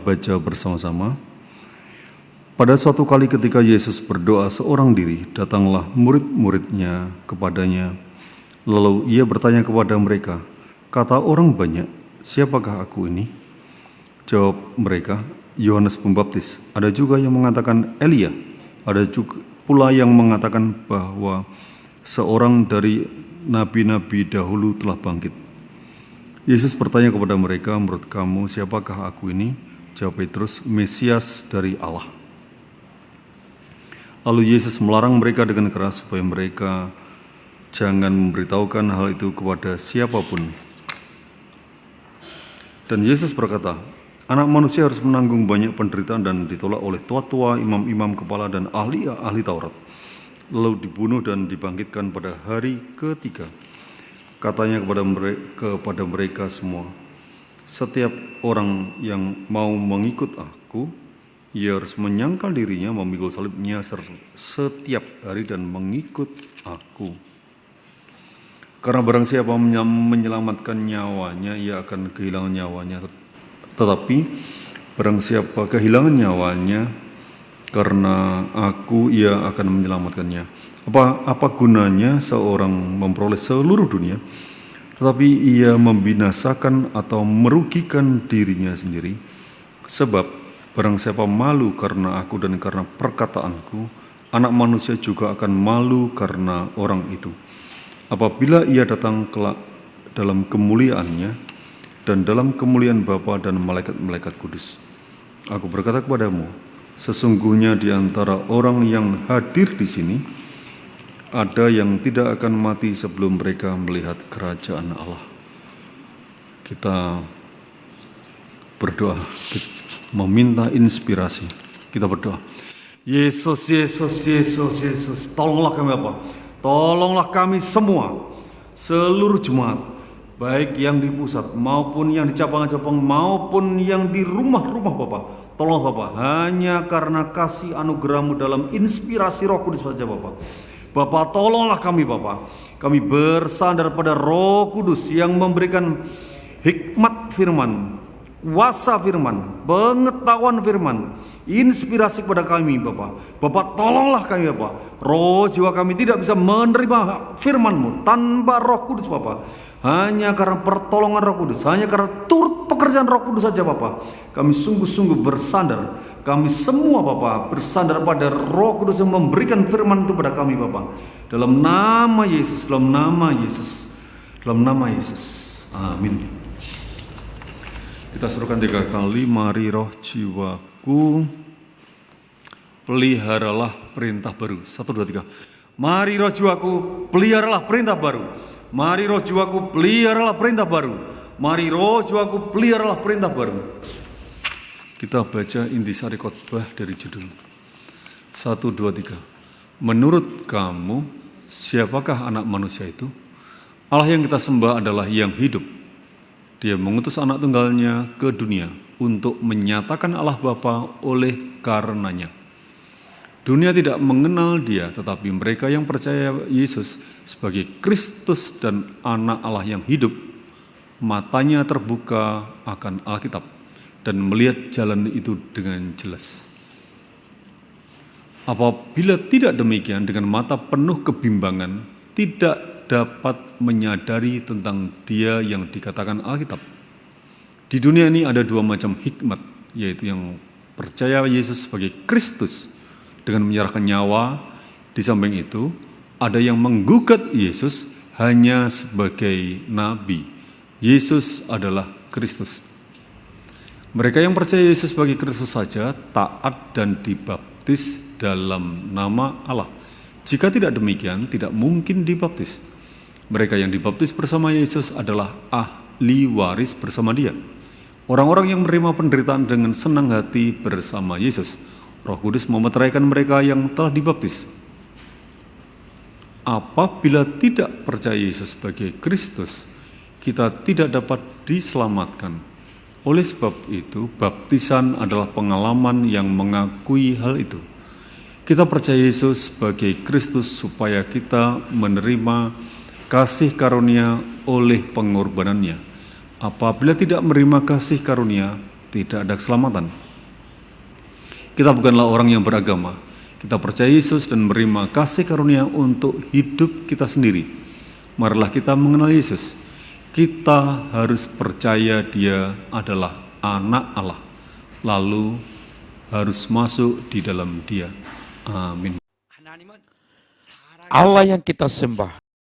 baca bersama-sama. Pada suatu kali ketika Yesus berdoa seorang diri, datanglah murid-muridnya kepadanya. Lalu ia bertanya kepada mereka, kata orang banyak, siapakah aku ini? Jawab mereka, Yohanes Pembaptis. Ada juga yang mengatakan Elia. Ada juga pula yang mengatakan bahwa seorang dari nabi-nabi dahulu telah bangkit. Yesus bertanya kepada mereka, menurut kamu siapakah aku ini? Jawab Petrus, Mesias dari Allah. Lalu Yesus melarang mereka dengan keras supaya mereka jangan memberitahukan hal itu kepada siapapun. Dan Yesus berkata, Anak manusia harus menanggung banyak penderitaan dan ditolak oleh tua-tua, imam-imam kepala dan ahli Taurat. Lalu dibunuh dan dibangkitkan pada hari ketiga. Katanya kepada mereka semua, setiap orang yang mau mengikut aku, ia harus menyangkal dirinya, memikul salibnya setiap hari dan mengikut aku. Karena barang siapa menyelamatkan nyawanya, ia akan kehilangan nyawanya. Tetapi barang siapa kehilangan nyawanya karena aku, ia akan menyelamatkannya. Apa gunanya seorang memperoleh seluruh dunia, tetapi ia membinasakan atau merugikan dirinya sendiri? Sebab barang siapa malu karena aku dan karena perkataanku, Anak manusia juga akan malu karena orang itu. Apabila ia datang kelak dalam kemuliaannya dan dalam kemuliaan Bapa dan malaikat-malaikat kudus. Aku berkata kepadamu, sesungguhnya di antara orang yang hadir di sini, ada yang tidak akan mati sebelum mereka melihat kerajaan Allah. Kita berdoa, meminta inspirasi. Kita berdoa. Yesus, tolonglah kami Bapa. Tolonglah kami semua, seluruh jemaat, baik yang di pusat maupun yang di cabang-cabang maupun yang di rumah-rumah Bapa. Tolong Bapa, hanya karena kasih anugerah-Mu dalam inspirasi Roh Kudus saja Bapa. Bapa, tolonglah kami Bapa. Kami bersandar pada Roh Kudus yang memberikan hikmat firman, kuasa firman, pengetahuan firman, inspirasi kepada kami Bapa. Bapa, tolonglah kami Bapa. Roh jiwa kami tidak bisa menerima firman-Mu tanpa Roh Kudus Bapa. Hanya karena pertolongan Roh Kudus, hanya karena turut pekerjaan Roh Kudus saja Bapa. Kami sungguh-sungguh bersandar. Kami semua Bapa bersandar pada Roh Kudus yang memberikan firman itu pada kami Bapa. Dalam nama Yesus, dalam nama Yesus, dalam nama Yesus. Amin. Kita serukan 3 kali, mari roh jiwaku, peliharalah perintah baru. 1, 2, 3. Mari roh jiwaku, peliharalah perintah baru. Mari roh jiwaku, peliharalah perintah baru. Mari roh jiwaku, peliharalah perintah baru. Kita baca intisari khotbah dari judul 1, 2, 3. Menurut kamu, siapakah anak manusia itu? Allah yang kita sembah adalah yang hidup. Dia mengutus anak tunggalnya ke dunia untuk menyatakan Allah Bapa oleh karenanya. Dunia tidak mengenal dia, tetapi mereka yang percaya Yesus sebagai Kristus dan anak Allah yang hidup, matanya terbuka akan Alkitab dan melihat jalan itu dengan jelas. Apabila tidak demikian, dengan mata penuh kebimbangan, tidak dapat menyadari tentang dia yang dikatakan Alkitab. Di dunia ini ada 2 macam hikmat, yaitu yang percaya Yesus sebagai Kristus dengan menyerahkan nyawa. Di samping itu, ada yang menggugat Yesus hanya sebagai nabi. Yesus adalah Kristus. Mereka yang percaya Yesus sebagai Kristus saja taat dan dibaptis dalam nama Allah. Jika tidak demikian, tidak mungkin dibaptis. Mereka yang dibaptis bersama Yesus adalah ahli waris bersama Dia. Orang-orang yang menerima penderitaan dengan senang hati bersama Yesus. Roh Kudus memeteraikan mereka yang telah dibaptis. Apabila tidak percaya Yesus sebagai Kristus, kita tidak dapat diselamatkan. Oleh sebab itu, baptisan adalah pengalaman yang mengakui hal itu. Kita percaya Yesus sebagai Kristus supaya kita menerima kasih karunia oleh pengorbanannya. Apabila tidak menerima kasih karunia, tidak ada keselamatan. Kita bukanlah orang yang beragama. Kita percaya Yesus dan menerima kasih karunia untuk hidup kita sendiri. Marilah kita mengenal Yesus. Kita harus percaya Dia adalah anak Allah, lalu harus masuk di dalam Dia. Amin. Allah yang kita sembah